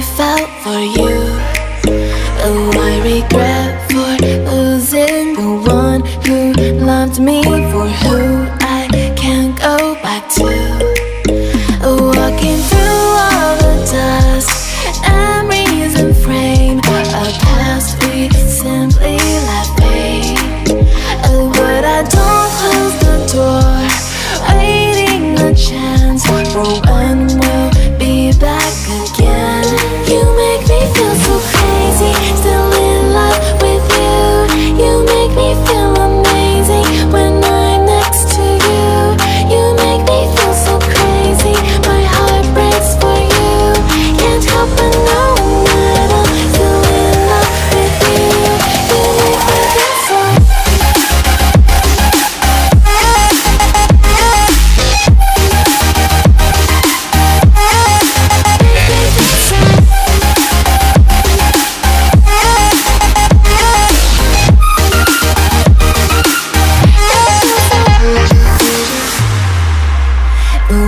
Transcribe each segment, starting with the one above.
felt for you. Oh, I regret for losing the one who loved me, for who I can't go back to. Walking through all the dust, memories and frame, a past we simply let fade. Oh, but I don't close the door, waiting a chance for when we'll be back again. You make me feel so crazy, still in love with you. You make me feel amazing when I'm next to you. You make me feel so crazy, my heart breaks for you. Can't help but know that I'm still in love with you. You make me feel so.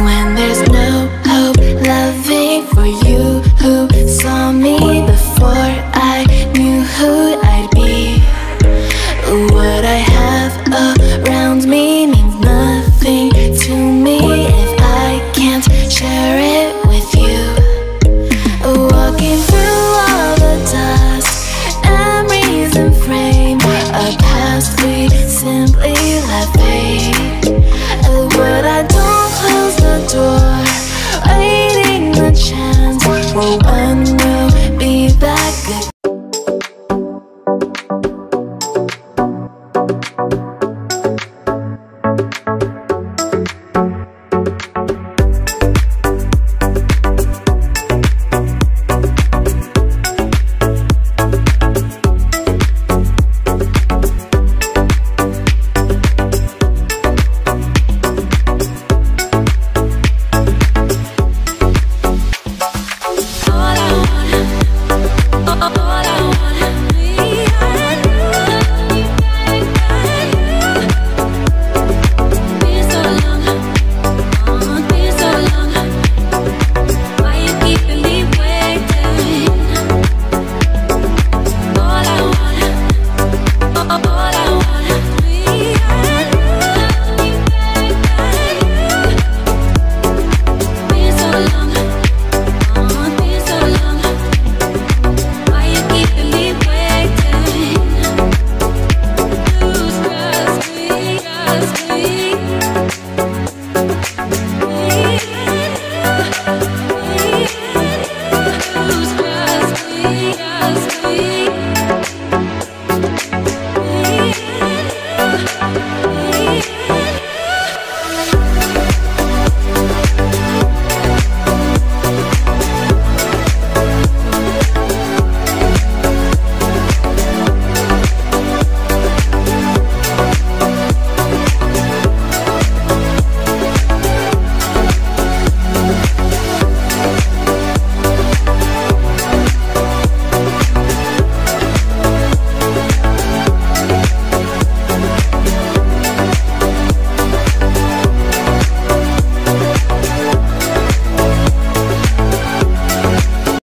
When there's no hope, loving for you who saw me before I knew who I'd be. What I have around me means nothing to me if I can't share it with you. Walking through all the dust, memories and frame, a past we simply let fade. But I don't close the door, waiting the chance for when we'll